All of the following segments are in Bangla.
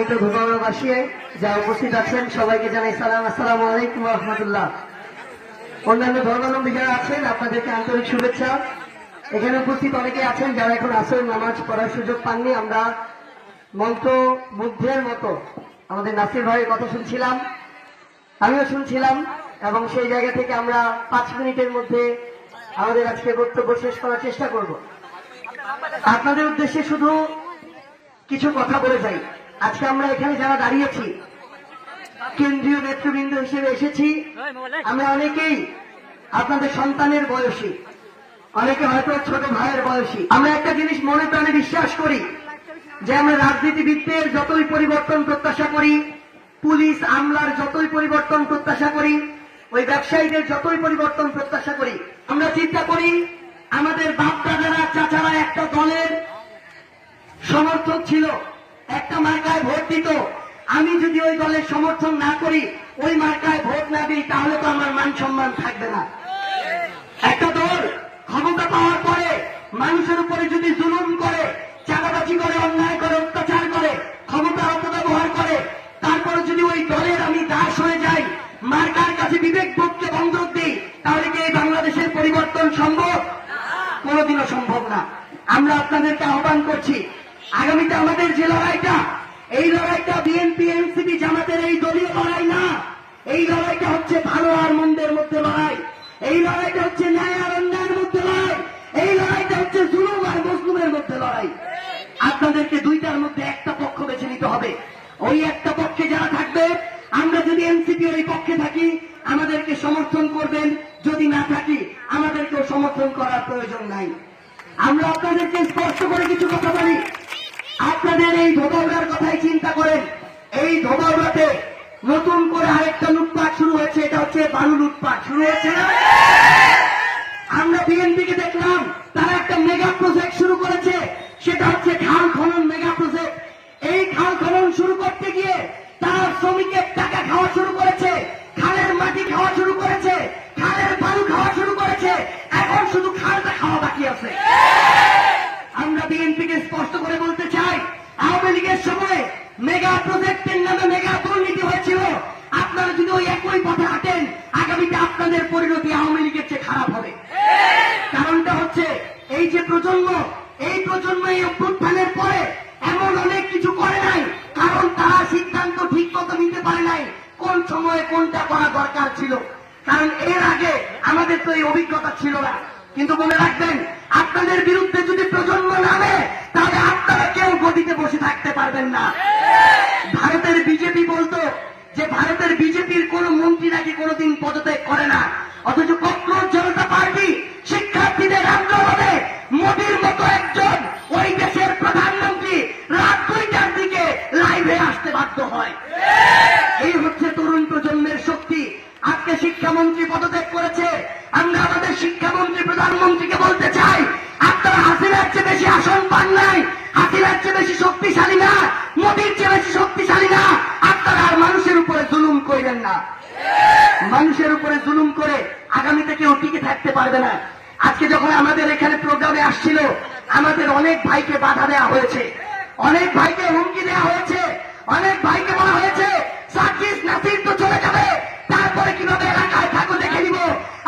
সম্মানিত ধুবাবাসী যা উপস্থিত আছেন সবাইকে জানাই সালাম, আসসালামু আলাইকুম ওয়া রাহমাতুল্লাহ। অন্যান্য ধর্মাবলম্বী যারা আছেন আপনাদেরকে আন্তরিক শুভেচ্ছা। এখানে উপস্থিত অনেকে আছেন যারা এখন আসরের নামাজ পড়ার সুযোগ পাননি। আমরা মন্ত্র বুদ্ধের মতো আমাদের নাসির ভাইয়ের কথা শুনছিলাম, আমিও শুনছিলাম, এবং সেই জায়গা থেকে আমরা 5 মিনিটের মধ্যে আমাদের আজকে বক্তব্য শেষ করার চেষ্টা করব। আপনাদের উদ্দেশ্যে শুধু কিছু কথা বলে যাই। আজকে আমরা এখানে যারা দাঁড়িয়েছি কেন্দ্রীয় নেতৃবৃন্দ হিসেবে এসেছি, আমরা অনেকেই আপনাদের সন্তানের বয়সী, অনেকে হয়তো ছোট ভাইয়ের বয়সী। আমরা একটা জিনিস মনে প্রাণে বিশ্বাস করি যে আমরা রাজনীতিবিদদের যতই পরিবর্তন প্রত্যাশা করি, পুলিশ আমলার যতই পরিবর্তন প্রত্যাশা করি, ওই ব্যবসায়ীদের যতই পরিবর্তন প্রত্যাশা করি, আমরা চিন্তা করি আমাদের বাপ দাদারা চাচারা একটা দলের সমর্থক ছিল, একটা মার্কায় ভোট দিত। আমি যদি ওই দলের সমর্থন না করি, ওই মার্কায় ভোট না দিই, তাহলে তো আমার মান সম্মান থাকবে না। একটা দল ক্ষমতা পাওয়ার পরে মানুষের উপরে যদি জুলুম করে, চাঁদাবাজি করে, অন্যায় করে, অত্যাচার করে, ক্ষমতার অপব্যবহার করে, তারপরে যদি ওই দলের আমি দাস হয়ে যাই, মার্কার কাছে বিবেক বোধকে বন্ধক দিই, তাহলে কি এই বাংলাদেশের পরিবর্তন সম্ভব? কোনোদিনও সম্ভব না। আমরা আপনাদেরকে আহ্বান করছি, আগামীতে আমাদের যে লড়াইটা, এই লড়াইটা বিএনপি এনসিপি জামাতের এই দলীয় লড়াই না। এই লড়াইটা হচ্ছে ভালো আর মন্দের মধ্যে লড়াই, এই লড়াইটা হচ্ছে ন্যায় আর অন্যায়ের মধ্যে লড়াই, এই লড়াইটা হচ্ছে জুলুম আর মজলুমের মধ্যে লড়াই। আপনাদেরকে দুইটার মধ্যে একটা পক্ষ বেছে নিতে হবে। ওই একটা পক্ষে যারা থাকবে, আমরা যদি এনসিপি ওই পক্ষে থাকি আমাদেরকে সমর্থন করবেন, যদি না থাকি আমাদেরকেও সমর্থন করার প্রয়োজন নাই। আমরা আপনাদেরকে স্পষ্ট করে কিছু কথা বলি, আপনাদের এই ধোবাউড়ার কথাই চিন্তা করেন। এই ধোবাউড়াতে নতুন করে আরেকটা লুটপাট শুরু হয়েছে, এটা হচ্ছে বালু লুটপাট শুরু হয়েছে না? আমরা বিএনপিকে দেখলাম তারা একটা মেগা প্রজেক্ট শুরু করেছে, সেটা হচ্ছে খাল খনন মেগা প্রজেক্ট। এই খাল খনন শুরু করতে গিয়ে তারা শ্রমিকের টাকা খাওয়া শুরু করেছে, খালের মাটি খাওয়া শুরু করেছে, খালের বালু খাওয়া শুরু করেছে, এখন শুধু খালটা খাওয়া বাকি আছে। আমরা বিএনপিকে স্পষ্ট করে বলতে চাই, আওয়ামী লীগের সময় মেগা প্রজেক্টের নামে মেগা দুর্নীতি হয়েছিল। আপনারা যদি ওই একই পথে হাঁটেন, আগামীতে আপনাদের পরিণতি আওয়ামী লীগের চেয়ে খারাপ হবে। কারণটা হচ্ছে এই যে প্রজন্ম, এই প্রজন্ম এই অভ্যুত্থানের পরে এমন অনেক কিছু করে নাই, কারণ তারা সিদ্ধান্ত ঠিক মতো নিতে পারে নাই কোন সময়ে কোনটা করা দরকার ছিল। কারণ এর আগে আমাদের তো এই অভিজ্ঞতা ছিল না। কিন্তু মনে রাখবেন, আপনাদের বিরুদ্ধে যদি প্রজন্ম নামে, তাহলে আপনারা কেউ গদিতে বসে থাকতে পারবেন না। ভারতের বিজেপি বলতো যে ভারতের বিজেপির কোন মন্ত্রী নাকি কোনদিন পদত্যাগ করে না, অথচ ককরোচ জনতা পার্টি শিক্ষার্থীদের আন্দোলনে মোদির মতো একজন ওই দেশের প্রধানমন্ত্রী রাত 2টার দিকে লাইভে আসতে বাধ্য হয়। এই হচ্ছে তরুণ প্রজন্মের শক্তি। আজকে শিক্ষামন্ত্রী পদত্যাগ করেছে, আমরা আমাদের শিক্ষামন্ত্রী প্রধানমন্ত্রীকে বলতে চাই, আপনারা হাসিনার চেয়ে বেশি আসন পান নাই, হাসিনার চেয়ে বেশি শক্তিশালী না, মোদির চেয়ে বেশি শক্তিশালী না। আপনারা আর মানুষের উপরে জুলুম করেন না। মানুষের উপরে জুলুম করে আগামীতে কেউ টিকে থাকতে পারবে না। আজকে যখন আমাদের এখানে প্রোগ্রামে আসছিল, আমাদের অনেক ভাইকে বাধা দেওয়া হয়েছে, অনেক ভাইকে হুমকি দেওয়া হয়েছে, অনেক ভাইকে বলা হয়েছে সাকিব নাসির তো চলে যাবে, তারপরে কিভাবে এলাকায় থাকো দেখে নিব।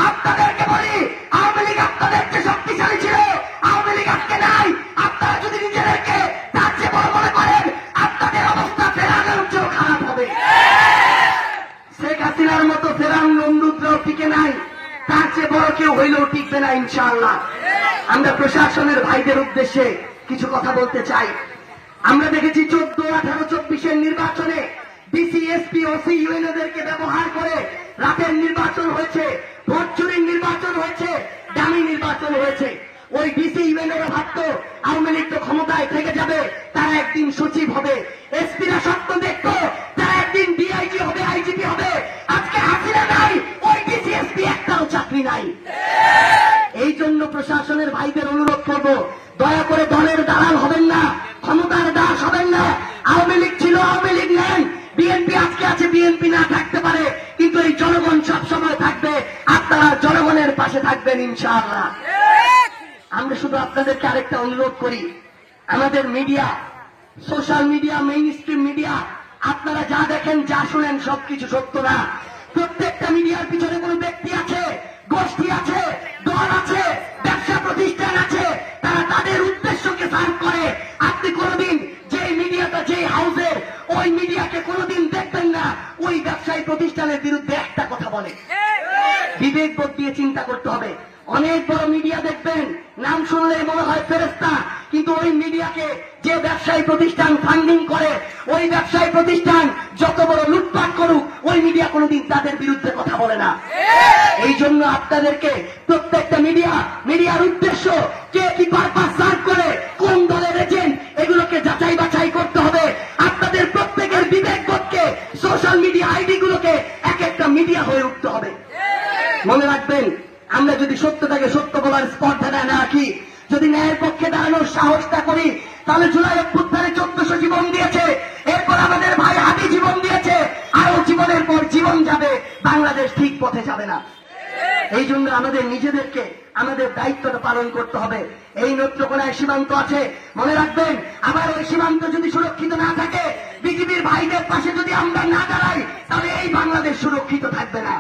আপনাদেরকে বলি, আওয়ামী লীগ আপনাদের চেয়ে শক্তিশালী ছিল, আওয়ামী লীগ আজকে নাই। আপনারা যদি নিজেদেরকে তার চেয়ে বড় মনে করেন, আপনাদের অবস্থা ফেরানোর চেয়েও খারাপ হবে। শেখ হাসিনার মতো ফেরাউন নমরুদরাও টিকে নাই, তার চেয়ে বড় কেউ হইলেও টিকবে না ইনশাআল্লাহ। আমরা প্রশাসনের ভাইদের উদ্দেশ্যে কিছু কথা বলতে চাই। আমরা দেখেছি 14, 18, 24-এর নির্বাচনে ডিসি, এসপি, ওসি, ইউএনওদেরকে ব্যবহার করে রাতের নির্বাচন হয়েছে, ভোট চুরির নির্বাচন হয়েছে, দামি নির্বাচন হয়েছে। ওই ডিসি, ইউএনওরা ভাবত আওয়ামী লীগ তো ক্ষমতায় থেকে যাবে, তারা একদিন সচিব হবে। এসপিরা স্বপ্ন দেখত তারা একদিন ডিআইজি হবে, আইজিপি হবে। আজকে হাসিনা নাই, ওই ডিসি, এসপি একটাও চাকরি নাই। এই জন্য প্রশাসনের ভাইদের অনুরোধ করব, দয়া করে দলের দালাল হবেন না, ক্ষমতার দাস হবেন না। আওয়ামী লীগ ছিল, আওয়ামী লীগ নেন। বিএনপি আজকে আছে, বিএনপি না থাকতে পারে, কিন্তু এই জনগণ সবসময় থাকবে। আপনারা জনগণের পাশে থাকবেন ইনশাআল্লাহ। আমরা শুধু আপনাদেরকে আরেকটা অনুরোধ করি, আমাদের media social media, main stream media, আপনারা যা দেখেন যা শুনেন সবকিছু সত্য না। প্রত্যেকটা মিডিয়ার পিছনে কোনো ব্যক্তি আছে, গোষ্ঠী আছে, দল আছে, ব্যবসা প্রতিষ্ঠান আছে, তারা তাদের উদ্দেশ্যকে সার্ভ করে। আপনি কোনোদিন যে মিডিয়াটা, যে হাউসের, ওই মিডিয়াকে কোনোদিন দেখবেন না ওই ব্যবসায়ী প্রতিষ্ঠানের বিরুদ্ধে একটা কথা বলে। বিবেক বোধ দিয়ে চিন্তা করতে হবে। অনেক বড় মিডিয়া দেখবেন, নাম শুনলে মনে হয় ফেরেশতা, কিন্তু ওই মিডিয়াকে যে ব্যবসায়ী প্রতিষ্ঠান ফান্ডিং করে, ওই ব্যবসায়ী প্রতিষ্ঠান যত বড় লুটপাট করুক, ওই মিডিয়া কোনোদিন তাদের বিরুদ্ধে কথা বলে না। এই জন্য আপনাদেরকে প্রত্যেকটা মিডিয়ার উদ্দেশ্য, কে কি পারপাস সার্ভ করে, কোন দলের এজেন্ট, এগুলোকে যাচাই বাছাই করতে হবে। আপনাদের প্রত্যেকের বিবেক বোধকে, সোশ্যাল মিডিয়া আইডি গুলোকে এক একটা মিডিয়া হয়ে উঠতে হবে। মনে রাখবেন, আমরা যদি সত্যটাকে সত্য বলার স্পর্ধাটা না রাখি, যদি ন্যায়ের পক্ষে দাঁড়ানোর সাহসটা করি, তাহলে জুলাই অভ্যুত্থানে 1400 জীবন দিয়েছে, এরপর আমাদের ভাই হাদি জীবন দিয়েছে, আরো জীবনের পর জীবন যাবে, বাংলাদেশ ঠিক পথে যাবে না। এই জন্য আমাদের নিজেদেরকে আমাদের দায়িত্বটা পালন করতে হবে। এই নেত্রকোনায় সীমান্ত আছে, মনে রাখবেন, আবার ওই সীমান্ত যদি সুরক্ষিত না থাকে, বিজিবির ভাইদের পাশে যদি আমরা না দাঁড়াই, তাহলে এই বাংলাদেশ সুরক্ষিত থাকবে না।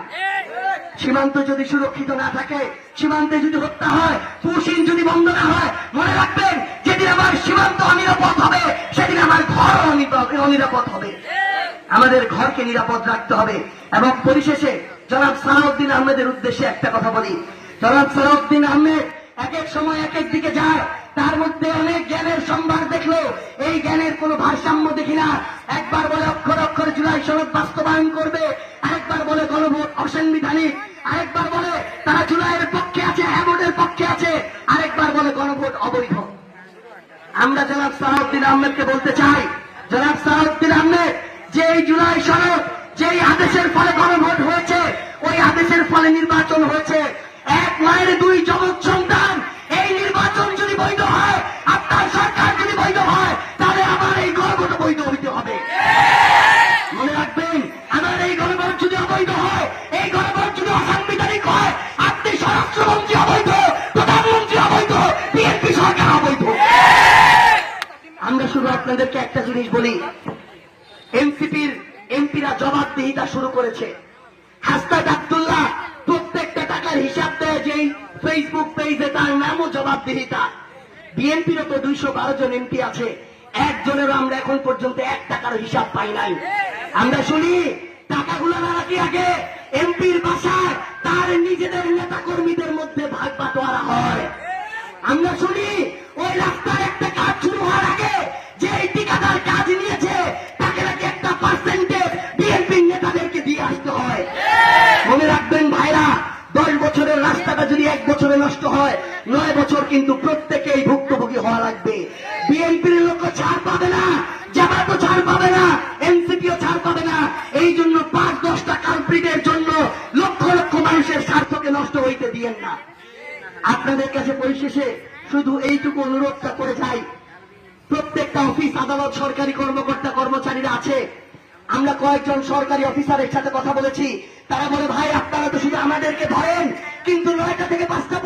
সীমান্ত যদি সুরক্ষিত না থাকে, সীমান্তে যদি হত্যা হয়, পুশিন যদি বন্ধ না হয়, মনে রাখবেন, যেদিন আমার সীমান্ত অনিরাপদ হবে, সেদিন আমার ঘর অনিরাপদ হবে। আমাদের ঘরকে নিরাপদ রাখতে হবে। এবং পরিশেষে জনাব সালাউদ্দিন আহমেদের উদ্দেশ্যে একটা কথা বলি। জনাব সালাউদ্দিন আহমেদ এক এক সময় এক এক দিকে যায়, তার মধ্যে অনেক জ্ঞানের সম্ভার দেখলো, এই জ্ঞানের কোনো ভারসাম্য দেখি না। একবার বলে অক্ষর অক্ষর জুলাই সনদ বাস্তবায়ন করবে, আরেকবার বলে গণভোট অসাংবিধানিক, আরেকবার বলে তারা জুলাইয়ের পক্ষে আছে, হ্যাবোর্ডের পক্ষে আছে, আরেকবার বলে গণভোট অবৈধ। আমরা জনাব সালাউদ্দিন আহমেদকে বলতে চাই, জনাব সালাউদ্দিন আহমেদ, যে জুলাই সনদ, যেই আদেশের ফলে গণভোট হয়েছে, ওই আদেশের ফলে নির্বাচন হয়েছে, এক মায়ের দুই জগৎ সন্তান, এই নির্বাচন যদি বৈধ হয়, আপনার সরকার যদি বৈধ হয়, তাহলে আমার এই গণভোট বৈধ হইতে হবে। মনে রাখবেন, আমার এই গণভোট যদি অবৈধ হয়, এই গণভোট যদি অসাংবিধানিক হয়, আপনি স্বরাষ্ট্রমন্ত্রী অবৈধ, প্রধানমন্ত্রী অবৈধ, বিএনপি সরকার অবৈধ। আমরা শুধু আপনাদেরকে একটা জিনিস বলি, এমপিরা জবাবদিহিতা শুরু করেছে। হাসনাত আব্দুল্লাহ প্রত্যেকটা টাকার হিসাব দেয়, যেই ফেসবুক পেজে, তার নামও জবাবদিহিতা। বিএনপিরও তো 212 জন এমপি আছে, একজনেরও আমরা এখন পর্যন্ত 1 টাকার হিসাব পাই নাই। আমরা শুনি টাকাগুলো নাকি আগে এমপির বাসায় তার নিজেদের নেতা কর্মীদের মধ্যে ভাগ বাটোয়ারা হয়। আমরা শুনি ওই রাস্তার একটা কাজ শুরু হওয়ার আগে যে ঠিকাদার কাজ নিয়েছে, তাকে নাকি একটা পার্সেন্টেজ বিএনপি নেতাদেরকে দিয়ে আসতে হয়। মনে রাখবেন ভাইরা, 10 বছরের রাস্তাটা যদি 1 বছরে নষ্ট হয়, 9 বছর কিন্তু প্রত্যেকেই ভুক্তভোগী হওয়া লাগবে। বিএনপির লোক ছাড় পাবে না, জামাতও ছাড় পাবে না, এনসিপিও ছাড় পাবে না। এই জন্য 5-10টা কালপ্রিটের জন্য লক্ষ লক্ষ মানুষের স্বার্থকে নষ্ট হইতে দিয়েন না। আপনাদের কাছে পরিশেষে শুধু এইটুকু অনুরোধটা করে যাই, প্রত্যেকটা অফিস আদালত, সরকারি কর্মকর্তা কর্মচারীরা আছে, আমরা কয়েকজন সরকারি অফিসারের সাথে কথা বলেছি, তারা বলে, ভাই আপনারা তো শুধু আমাদেরকে ধরেন, কিন্তু 9টা থেকে 5টা